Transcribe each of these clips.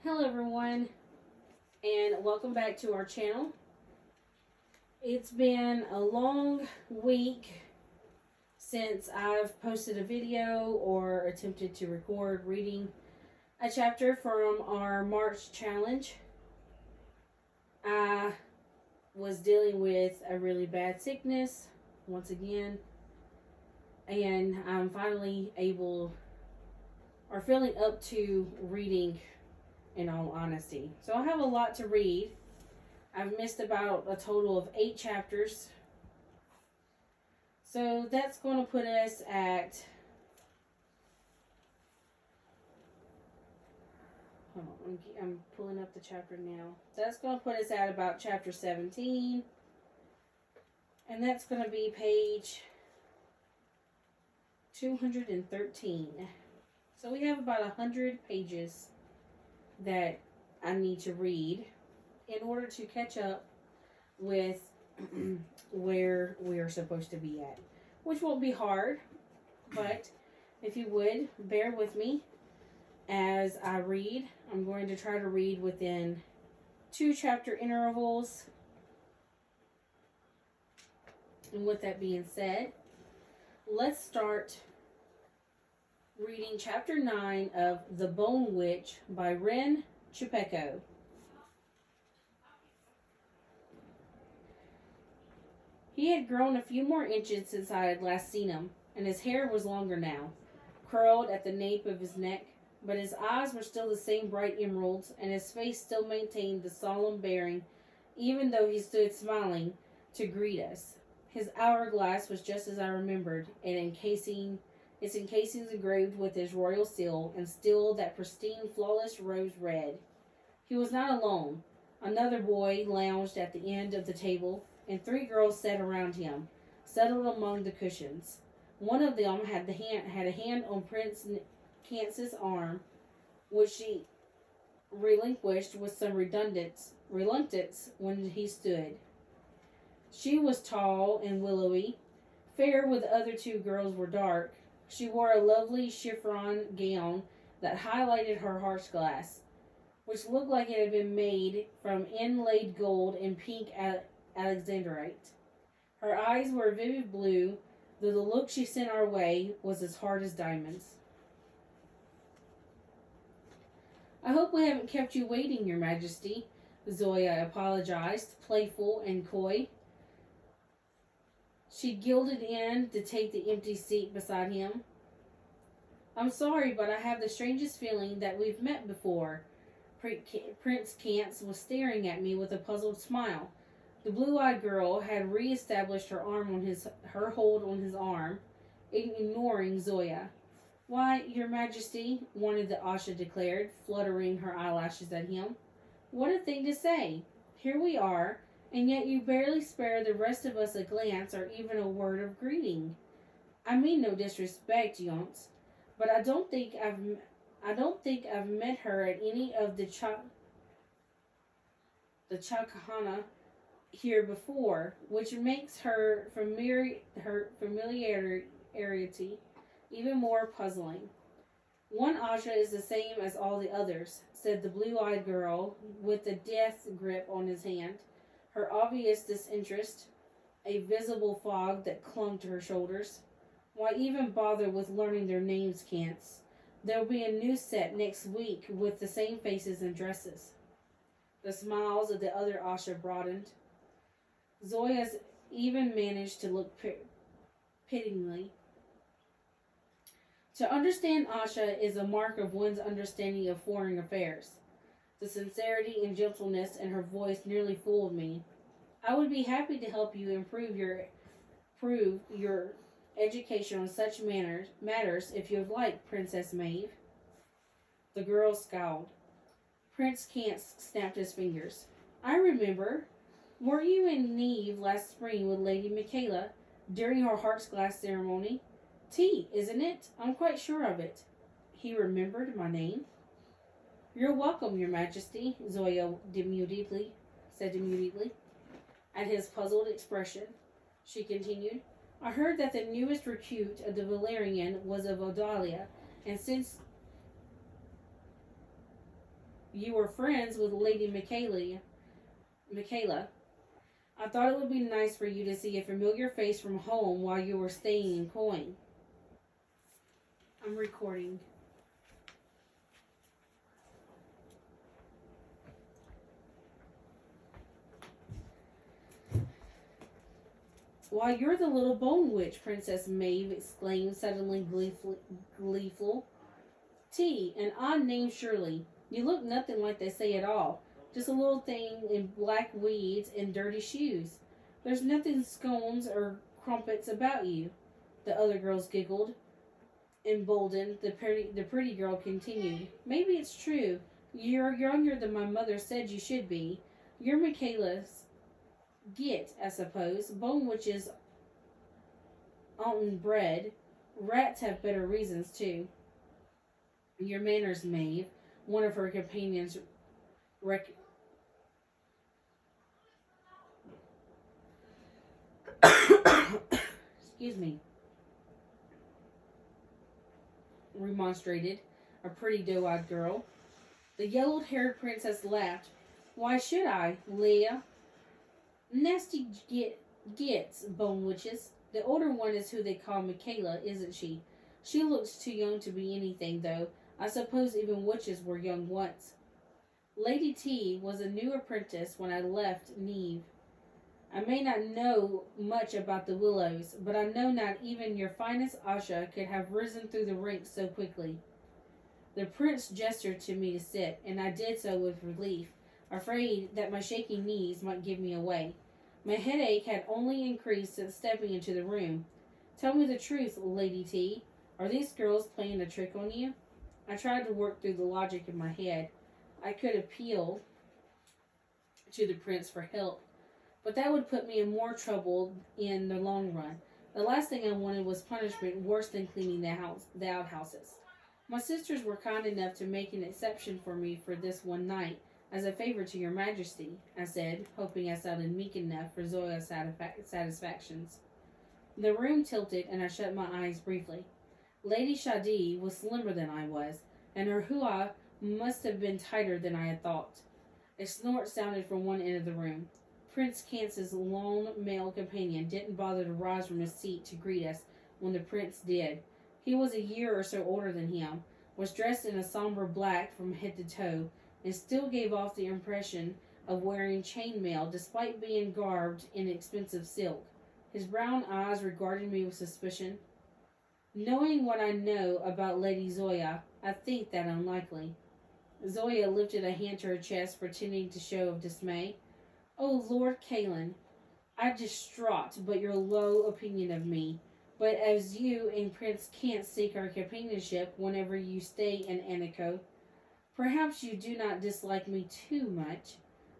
Hello everyone, and welcome back to our channel. It's been a long week since I've posted a video or attempted to record reading a chapter from our March challenge. I was dealing with a really bad sickness once again, and I'm finally able or feeling up to reading, in all honesty. So I have a lot to read. I've missed about a total of 8 chapters. So that's going to put us at... Hold on, I'm pulling up the chapter now. That's going to put us at about chapter 17. And that's going to be page 213. So we have about 100 pages that I need to read in order to catch up with where we are supposed to be at, which won't be hard, but if you would bear with me as I read. I'm going to try to read within 2 chapter intervals. And with that being said, let's start reading chapter 9 of The Bone Witch by Rin Chupeco. He had grown a few more inches since I had last seen him, and his hair was longer now, curled at the nape of his neck, but his eyes were still the same bright emeralds, and his face still maintained the solemn bearing, even though he stood smiling to greet us. His hourglass was just as I remembered, and its encasings engraved with his royal seal, and still that pristine, flawless rose red. He was not alone. Another boy lounged at the end of the table, and 3 girls sat around him, settled among the cushions. One of them had a hand on Prince Cance's arm, which she relinquished with some reluctance when he stood. She was tall and willowy, fair where the other 2 girls were dark. She wore a lovely chiffon gown that highlighted her heart's glass, which looked like it had been made from inlaid gold and pink alexandrite. Her eyes were vivid blue, though the look she sent our way was as hard as diamonds. "I hope we haven't kept you waiting, Your Majesty," Zoya apologized, playful and coy. She gilded in to take the empty seat beside him. "I'm sorry, but I have the strangest feeling that we've met before." Prince Cance was staring at me with a puzzled smile. The blue-eyed girl had re-established her hold on his arm, ignoring Zoya. "Why, Your Majesty," one of the Asha declared, fluttering her eyelashes at him. "What a thing to say! Here we are, and yet you barely spare the rest of us a glance or even a word of greeting. I mean no disrespect, Yonce, but I don't think I've met her at any of the Chakahana here before, which makes her familiarity even more puzzling." "One Asha is the same as all the others," said the blue-eyed girl with the death grip on his hand, her obvious disinterest a visible fog that clung to her shoulders. "Why even bother with learning their names, Cance? There'll be a new set next week with the same faces and dresses." The smiles of the other Asha broadened. Zoya's even managed to look pityingly. "To understand Asha is a mark of one's understanding of foreign affairs." The sincerity and gentleness in her voice nearly fooled me. "I would be happy to help you improve your education on such matters if you would like, Princess Maeve." The girl scowled. Prince Cance snapped his fingers. "I remember. Weren't you in Neve last spring with Lady Michaela during her Heart's Glass ceremony? Tea, isn't it? I'm quite sure of it." He remembered my name. "You're welcome, Your Majesty," Zoya said demutely. At his puzzled expression, she continued, "I heard that the newest recruit of the Valerian was of Odalia, and since You were friends with Lady Michaela. I thought it would be nice for you to see a familiar face from home while you were staying in Coin. I'm recording. Why, you're the little bone witch, Princess Maeve exclaimed, suddenly gleeful. T, an odd name surely. You look nothing like they say at all. Just a little thing in black weeds and dirty shoes. There's nothing scones or crumpets about you. The other girls giggled. Emboldened, the pretty girl continued. Maybe it's true. You're younger than my mother said you should be. You're Michaela's git, I suppose. Bone witches oughtn't bread. Rats have better reasons, too. Your manners, Maeve, one of her companions rec- excuse me, remonstrated, a pretty doe-eyed girl. The yellow-haired princess laughed. Why should I, Leah? Nasty gits, bone witches. The older one is who they call Michaela, isn't she? She looks too young to be anything, though. I suppose even witches were young once. Lady T was a new apprentice when I left Neve. I may not know much about the Willows, but I know not even your finest Asha could have risen through the ranks so quickly. The prince gestured to me to sit, and I did so with relief, afraid that my shaking knees might give me away. My headache had only increased since stepping into the room. Tell me the truth, Lady T. Are these girls playing a trick on you? I tried to work through the logic in my head. I could appeal to the prince for help, but that would put me in more trouble in the long run. The last thing I wanted was punishment worse than cleaning the outhouses. My sisters were kind enough to make an exception for me for this one night, as a favor to your majesty, I said, hoping I sounded meek enough for Zoya's satisfactions. The room tilted, and I shut my eyes briefly. Lady Shadi was slimmer than I was, and her hua must have been tighter than I had thought. A snort sounded from one end of the room. Prince Kance's lone male companion didn't bother to rise from his seat to greet us when the prince did. He was a year or so older than him, was dressed in a somber black from head to toe, and still gave off the impression of wearing chainmail despite being garbed in expensive silk. His brown eyes regarded me with suspicion. Knowing what I know about Lady Zoya, I think that unlikely. Zoya lifted a hand to her chest, pretending to show of dismay. Oh, Lord Kalen, I distraught but your low opinion of me. But as you and Prince can't seek our companionship whenever you stay in Aniko, perhaps you do not dislike me too much.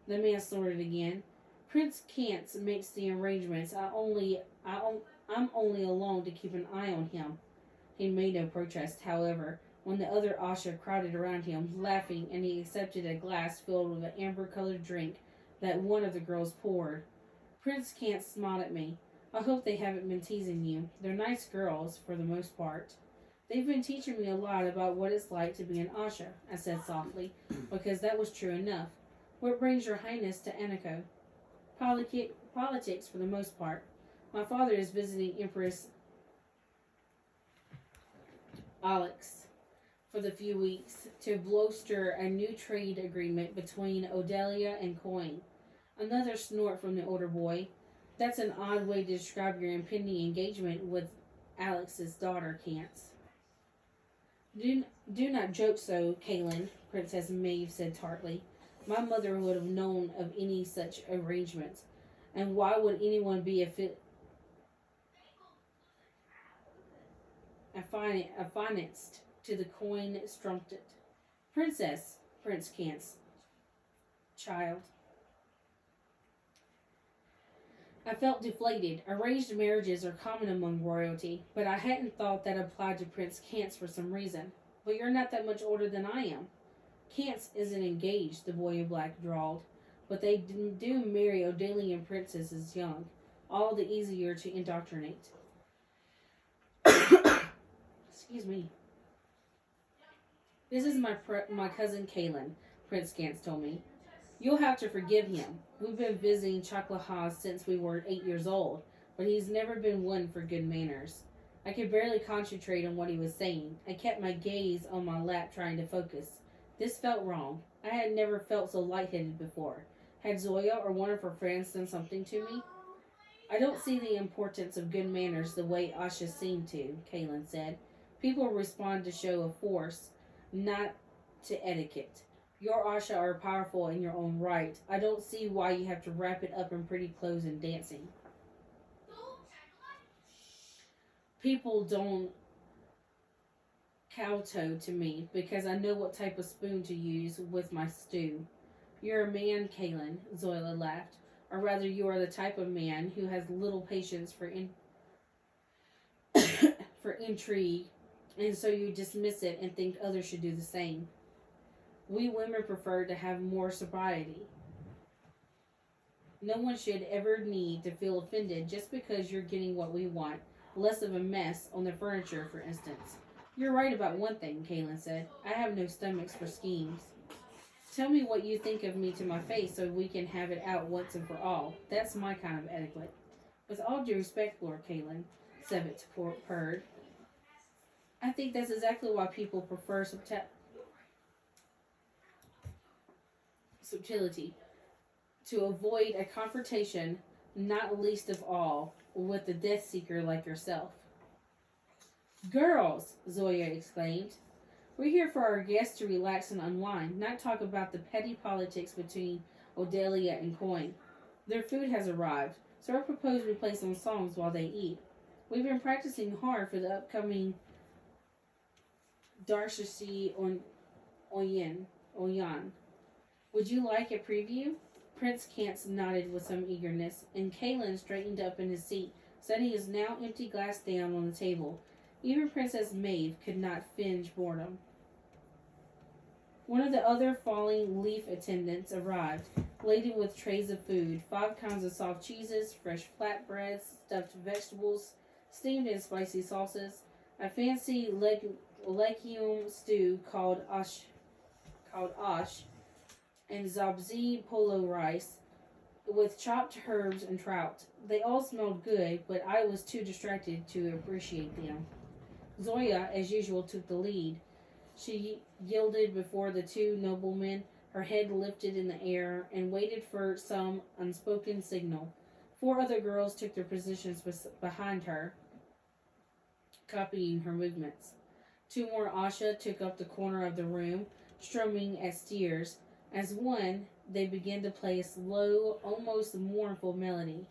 The man snorted again. Prince Kance makes the arrangements. I'm only alone to keep an eye on him. He made no protest, however, when the other Asha crowded around him, laughing, and he accepted a glass filled with an amber-colored drink that one of the girls poured. Prince Kance smiled at me. I hope they haven't been teasing you. They're nice girls, for the most part. They've been teaching me a lot about what it's like to be an Asha, I said softly, because that was true enough. What brings your highness to Aniko? Politics, for the most part. My father is visiting Empress Alex for the few weeks to bolster a new trade agreement between Odelia and Coin. Another snort from the older boy. That's an odd way to describe your impending engagement with Alex's daughter, Kance. Do not joke so, Kaelin, Princess Maeve said tartly. My mother would have known of any such arrangements. And why would anyone be affianced to the coin strumpet? Princess, Prince Kance. Child. I felt deflated. Arranged marriages are common among royalty, but I hadn't thought that applied to Prince Kance for some reason. But you're not that much older than I am. Kance isn't engaged, the boy in black drawled, but they do marry Odalian princesses young, all the easier to indoctrinate. Excuse me. This is my cousin Kaelin, Prince Gantz told me. You'll have to forgive him. We've been visiting Chocolate Haas since we were 8 years old, but he's never been one for good manners. I could barely concentrate on what he was saying. I kept my gaze on my lap trying to focus. This felt wrong. I had never felt so lightheaded before. Had Zoya or one of her friends done something to me? I don't see the importance of good manners the way Asha seemed to, Kaylin said. People respond to show of force, not to etiquette. Your Asha are powerful in your own right. I don't see why you have to wrap it up in pretty clothes and dancing. People don't kowtow to me because I know what type of spoon to use with my stew. You're a man, Kaylin, Zoila laughed. Or rather, you are the type of man who has little patience for for intrigue, and so you dismiss it and think others should do the same. We women prefer to have more sobriety. No one should ever need to feel offended just because you're getting what we want, less of a mess on the furniture, for instance. You're right about one thing, Kaylin said. I have no stomachs for schemes. Tell me what you think of me to my face so we can have it out once and for all. That's my kind of etiquette. With all due respect, Lord Kaylin, Sevet purred. I think that's exactly why people prefer subtlety. To avoid a confrontation, not least of all with the Death Seeker like yourself. Girls, Zoya exclaimed. We're here for our guests to relax and unwind, not talk about the petty politics between Odelia and Coin. Their food has arrived, so I propose we play some songs while they eat. We've been practicing hard for the upcoming Darshasi Oyan. Would you like a preview? Prince Kantz nodded with some eagerness, and Kaylin straightened up in his seat, setting his now empty glass down on the table. Even Princess Maeve could not flinch boredom. One of the other falling leaf attendants arrived, laden with trays of food, 5 kinds of soft cheeses, fresh flatbreads, stuffed vegetables, steamed and spicy sauces, a fancy legume stew called ash, and zabzi polo rice with chopped herbs and trout. They all smelled good, but I was too distracted to appreciate them. Zoya, as usual, took the lead. She yielded before the 2 noblemen, her head lifted in the air, and waited for some unspoken signal. 4 other girls took their positions behind her, copying her movements. 2 more Asha took up the corner of the room, strumming at steers. As one, they began to play a slow, almost mournful melody.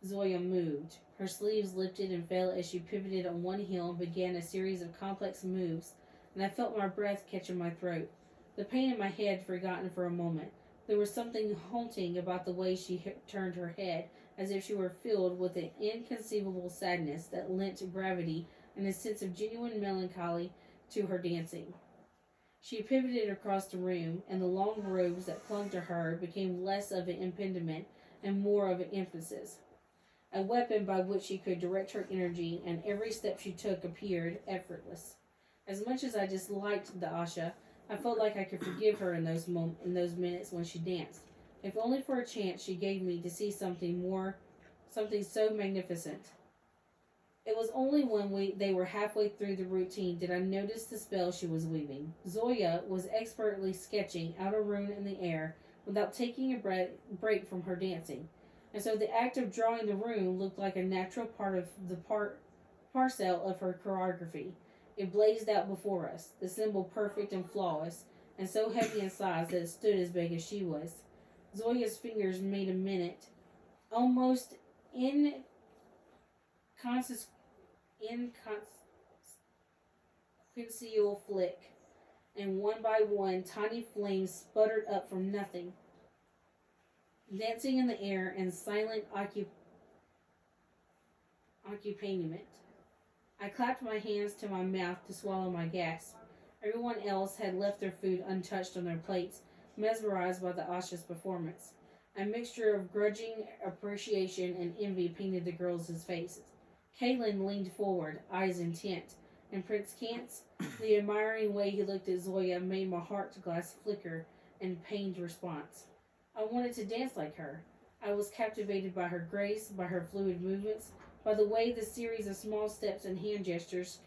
Zoya moved. Her sleeves lifted and fell as she pivoted on one heel and began a series of complex moves, and I felt my breath catch in my throat. The pain in my head forgotten for a moment. There was something haunting about the way she turned her head, as if she were filled with an inconceivable sadness that lent gravity and a sense of genuine melancholy to her dancing. She pivoted across the room, and the long robes that clung to her became less of an impediment and more of an emphasis. A weapon by which she could direct her energy, and every step she took appeared effortless. As much as I disliked the Asha, I felt like I could forgive her in those minutes when she danced, if only for a chance she gave me to see something so magnificent. It was only when they were halfway through the routine did I notice the spell she was weaving. Zoya was expertly sketching out a rune in the air without taking a break from her dancing, and so the act of drawing the rune looked like a natural part of the parcel of her choreography. It blazed out before us, the symbol perfect and flawless, and so heavy in size that it stood as big as she was. Zoya's fingers made a minute, almost inconsequential flick, and one by one tiny flames sputtered up from nothing, dancing in the air in silent accompaniment. I clapped my hands to my mouth to swallow my gasp. Everyone else had left their food untouched on their plates, mesmerized by the Asha's performance. A mixture of grudging appreciation and envy painted the girls' faces. Kaylin leaned forward, eyes intent, and Prince Kantz, the admiring way he looked at Zoya made my heart glass flicker in pained response. I wanted to dance like her. I was captivated by her grace, by her fluid movements, by the way the series of small steps and hand gestures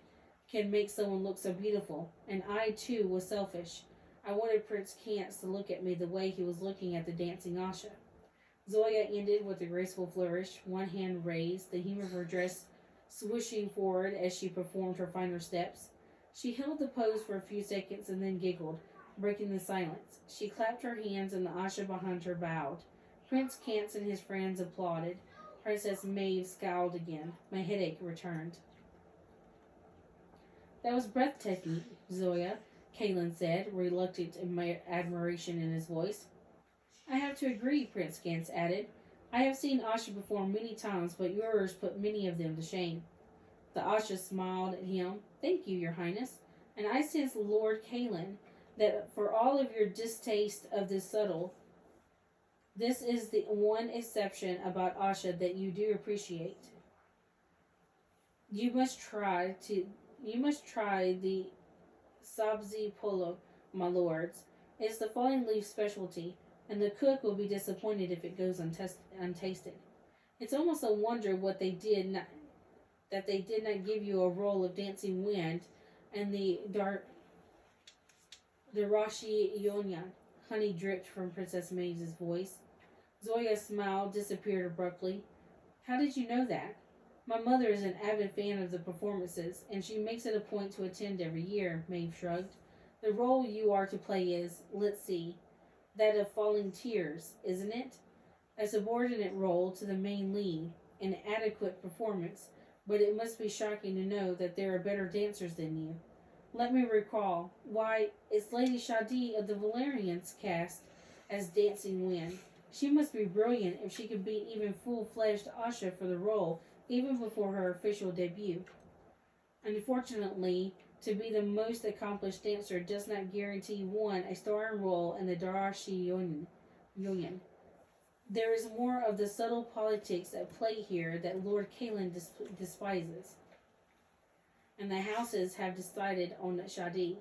can make someone look so beautiful. And I, too, was selfish. I wanted Prince Cance to look at me the way he was looking at the dancing Asha. Zoya ended with a graceful flourish, one hand raised, the hem of her dress swishing forward as she performed her final steps. She held the pose for a few seconds and then giggled, breaking the silence. She clapped her hands and the Asha behind her bowed. Prince Cance and his friends applauded. Princess Maeve scowled again. My headache returned. That was breathtaking, Zoya, Kaelin said, reluctant admiration in his voice. I have to agree, Prince Cance added. I have seen Asha perform many times, but yours put many of them to shame. The Asha smiled at him. Thank you, your highness. And I sense, Lord Kaelin, that for all of your distaste of this subtle, this is the one exception about Asha that you do appreciate. You must try the sabzi polo, my lords. It's the falling leaf specialty, and the cook will be disappointed if it goes untasted. It's almost a wonder that they did not give you a roll of dancing wind and the Rashi Yonyan. Honey dripped from Princess Maeve's voice. Zoya's smile disappeared abruptly. How did you know that? My mother is an avid fan of the performances, and she makes it a point to attend every year, Maeve shrugged. The role you are to play is, let's see, that of falling tears, isn't it? A subordinate role to the main lead, an adequate performance, but it must be shocking to know that there are better dancers than you. Let me recall. Why, it's Lady Shadi of the Valerians cast as Dancing Wind. She must be brilliant if she can beat even full-fledged Asha for the role, even before her official debut. Unfortunately, to be the most accomplished dancer does not guarantee one a starring role in the Darashi Union. There is more of the subtle politics at play here that Lord Kaelin despises. And the houses have decided on Shadi.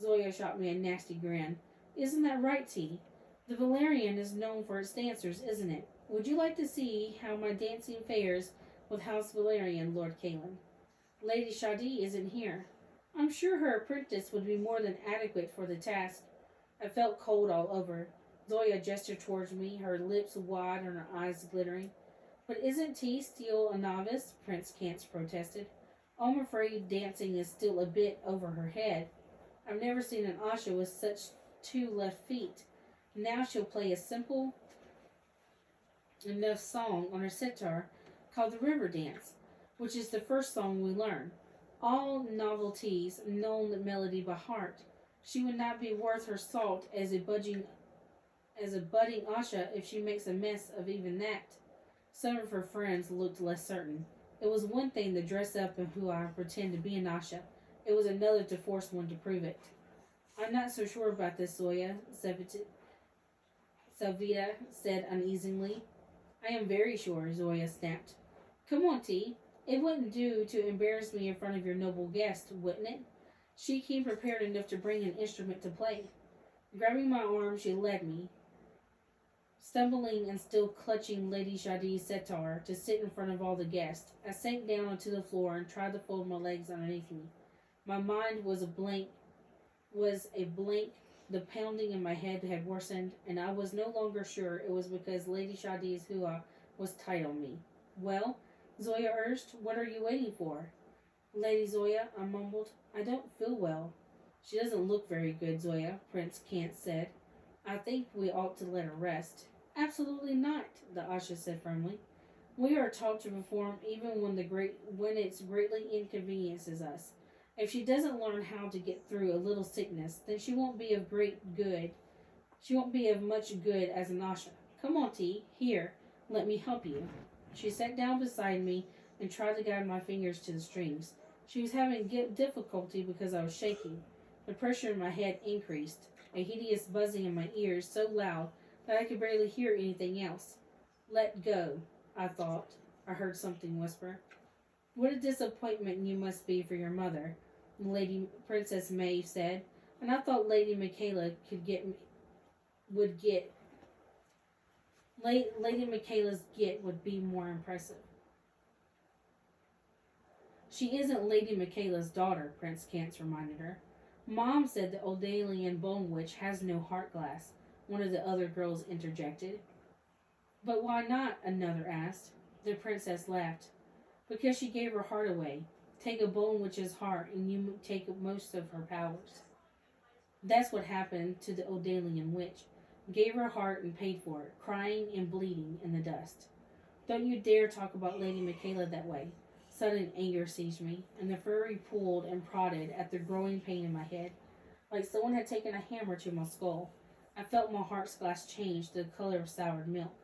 Zoya shot me a nasty grin. Isn't that right, T? The Valerian is known for its dancers, isn't it? Would you like to see how my dancing fares with House Valerian, Lord Kaelin? Lady Shadi isn't here. I'm sure her apprentice would be more than adequate for the task. I felt cold all over. Zoya gestured towards me, her lips wide and her eyes glittering. But isn't T still a novice? Prince Cance protested. I'm afraid dancing is still a bit over her head. I've never seen an Asha with such two left feet. Now she'll play a simple enough song on her sitar called the River Dance, which is the first song we learn. All novelties known the melody by heart. She would not be worth her salt as a budding Asha if she makes a mess of even that. Some of her friends looked less certain. It was one thing to dress up in who I pretend to be an Asha. It was another to force one to prove it. I'm not so sure about this, Zoya, Savita said uneasily. I am very sure, Zoya snapped. Come on, T. It wouldn't do to embarrass me in front of your noble guest, wouldn't it? She came prepared enough to bring an instrument to play. Grabbing my arm, she led me, stumbling and still clutching Lady Shadi's sitar, to sit in front of all the guests. I sank down onto the floor and tried to fold my legs underneath me. My mind was a blank. The pounding in my head had worsened, and I was no longer sure it was because Lady Shadi's hua was tight on me. Well, Zoya urged, what are you waiting for? Lady Zoya, I mumbled, I don't feel well. She doesn't look very good, Zoya, Prince Cance said. I think we ought to let her rest. Absolutely not, the Asha said firmly. We are taught to perform even when it greatly inconveniences us. If she doesn't learn how to get through a little sickness, then she won't be of much good as an Asha. Come on, T. Here, let me help you. She sat down beside me and tried to guide my fingers to the strings. She was having difficulty because I was shaking. The pressure in my head increased, a hideous buzzing in my ears so loud that I could barely hear anything else. Let go, I thought. I heard something whisper. What a disappointment you must be for your mother, Lady Princess Maeve said, and I thought Lady Michaela could get me. would get Lady Michaela's get would be more impressive. She isn't Lady Michaela's daughter, Prince Cance reminded her. Mom said the Odalian bone witch has no heart glass, one of the other girls interjected. But why not? Another asked. The princess laughed. Because she gave her heart away. Take a bone witch's heart and you take most of her powers. That's what happened to the Odalian witch. Gave her heart and paid for it, crying and bleeding in the dust. Don't you dare talk about Lady Michaela that way. Sudden anger seized me, and the furry pulled and prodded at the growing pain in my head, like someone had taken a hammer to my skull. I felt my heart's glass change to the color of soured milk.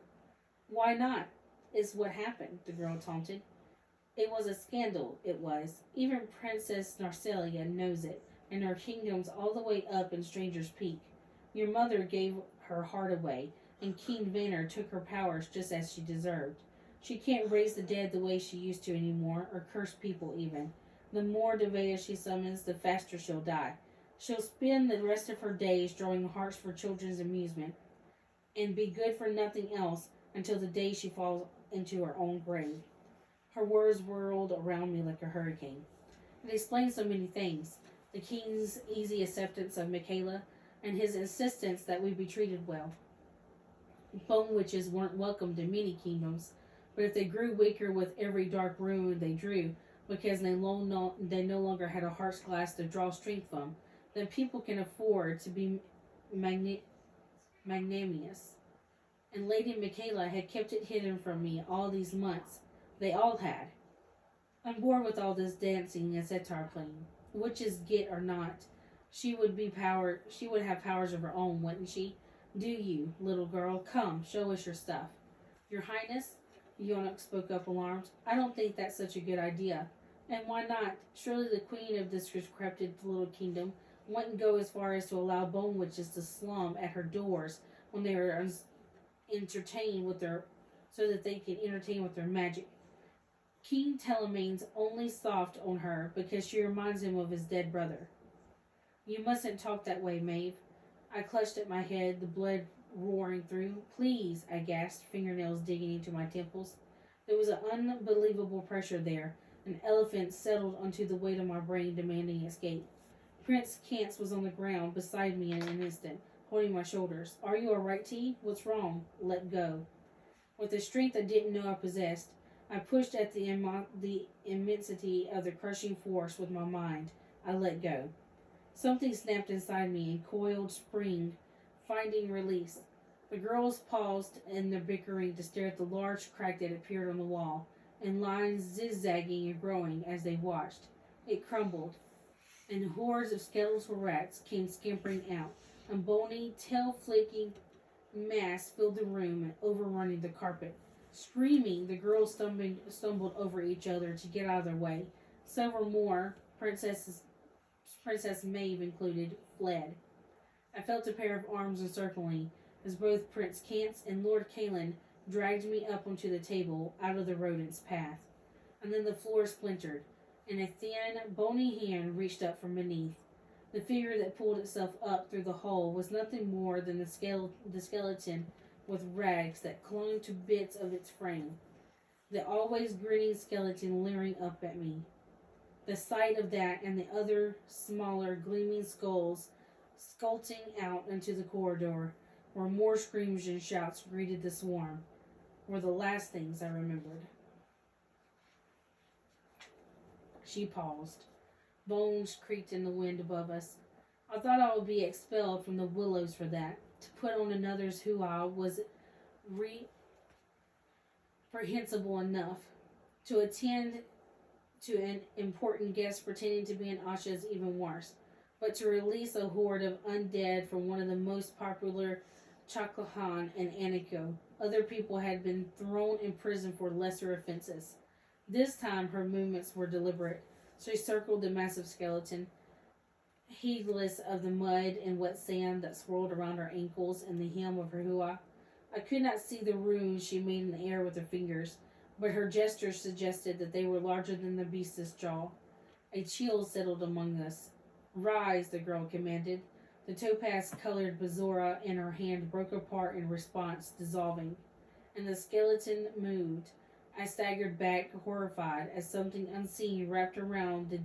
Why not? Is what happened, the girl taunted. It was a scandal, it was. Even Princess Narcelia knows it, and her kingdom's all the way up in Stranger's Peak. Your mother gave her heart away, and King Vanner took her powers just as she deserved. She can't raise the dead the way she used to anymore, or curse people even. The more Devea she summons, the faster she'll die. She'll spend the rest of her days drawing hearts for children's amusement, and be good for nothing else until the day she falls into her own grave. Her words whirled around me like a hurricane. It explained so many things. The king's easy acceptance of Michaela, and his insistence that we be treated well. Bone witches weren't welcomed in many kingdoms, but if they grew weaker with every dark rune they drew, because they no longer had a heart's glass to draw strength from, then people can afford to be magnanimous. And Lady Michaela had kept it hidden from me all these months. They all had. I'm bored with all this dancing and sitar playing. Witches get or not, she would have powers of her own, wouldn't she? Do you, little girl? Come, show us your stuff. Your Highness, Yonok spoke up alarmed. I don't think that's such a good idea. And why not? Surely the queen of this decrepit little kingdom wouldn't go as far as to allow bone witches to slum at her doors when they are entertained with their, so that they can entertain with their magic. King Telemaine's only soft on her because she reminds him of his dead brother. You mustn't talk that way, Maeve. I clutched at my head, the blood roaring through. Please, I gasped, fingernails digging into my temples. There was an unbelievable pressure there. An elephant settled onto the weight of my brain, demanding escape. Prince Cance was on the ground beside me in an instant, holding my shoulders. Are you all right, T? What's wrong? Let go. With a strength I didn't know I possessed, I pushed at the immensity of the crushing force with my mind. I let go. Something snapped inside me and coiled spring, finding release. The girls paused in their bickering to stare at the large crack that appeared on the wall, and lines zigzagging and growing as they watched. It crumbled, and hordes of skeletal rats came scampering out. A bony, tail-flicking mass filled the room and overrunning the carpet. Screaming, the girls stumbled over each other to get out of their way. Several more, Princess Maeve included, fled. I felt a pair of arms encircling as both Prince Cance and Lord Kalen dragged me up onto the table, out of the rodent's path. And then the floor splintered, and a thin, bony hand reached up from beneath. The figure that pulled itself up through the hole was nothing more than the skeleton with rags that clung to bits of its frame. The always grinning skeleton leering up at me. The sight of that and the other smaller, gleaming skulls skulting out into the corridor, where more screams and shouts greeted the swarm, were the last things I remembered. She paused. Bones creaked in the wind above us. I thought I would be expelled from the willows for that. To put on another's hoo-ah was reprehensible enough. To attend to an important guest pretending to be an Asha is even worse. But to release a horde of undead from one of the most popular Chakahan and Aniko, other people had been thrown in prison for lesser offenses. This time her movements were deliberate. She circled the massive skeleton, heedless of the mud and wet sand that swirled around her ankles and the hem of her hua. I could not see the runes she made in the air with her fingers, but her gestures suggested that they were larger than the beast's jaw. A chill settled among us. Rise, the girl commanded. The topaz-colored bezoar in her hand broke apart in response, dissolving, and the skeleton moved. I staggered back, horrified, as something unseen wrapped around the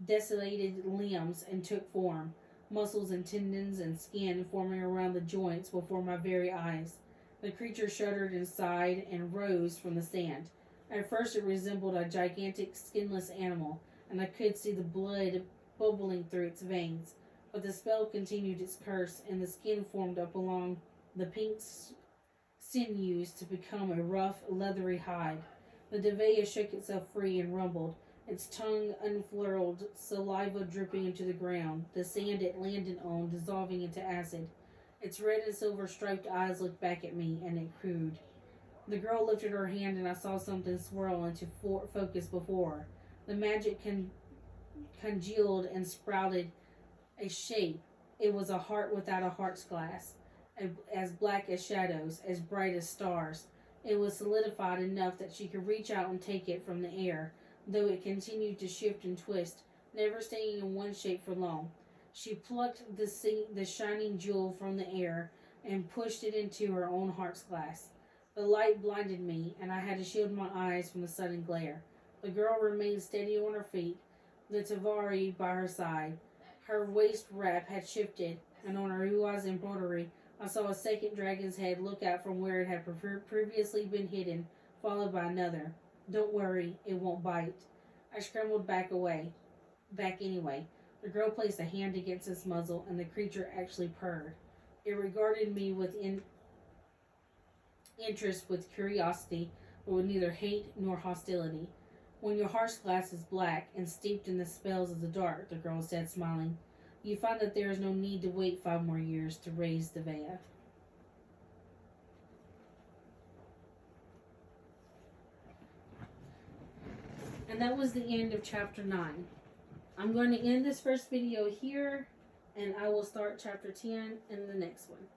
desolated limbs and took form, muscles and tendons and skin forming around the joints before my very eyes. The creature shuddered and sighed and rose from the sand. At first it resembled a gigantic skinless animal, and I could see the blood bubbling through its veins. But the spell continued its curse, and the skin formed up along the pink sinews to become a rough, leathery hide. The Devea shook itself free and rumbled, its tongue unfurled, saliva dripping into the ground, the sand it landed on dissolving into acid. Its red and silver striped eyes looked back at me, and it cooed. The girl lifted her hand, and I saw something swirl into focus before her. The magic congealed and sprouted a shape. It was a heart without a heart's glass, as black as shadows, as bright as stars. It was solidified enough that she could reach out and take it from the air, though it continued to shift and twist, never staying in one shape for long. She plucked the shining jewel from the air and pushed it into her own heart's glass. The light blinded me, and I had to shield my eyes from the sudden glare. The girl remained steady on her feet, the Tavari by her side. Her waist wrap had shifted, and on her uwa's embroidery, I saw a second dragon's head look out from where it had previously been hidden, followed by another. Don't worry, it won't bite. I scrambled back anyway. The girl placed a hand against its muzzle, and the creature actually purred. It regarded me with interest, with curiosity, but with neither hate nor hostility. When your heart's glass is black and steeped in the spells of the dark, the girl said, smiling, you find that there is no need to wait 5 more years to raise the Vea. And that was the end of chapter 9. I'm going to end this first video here, and I will start chapter 10 in the next one.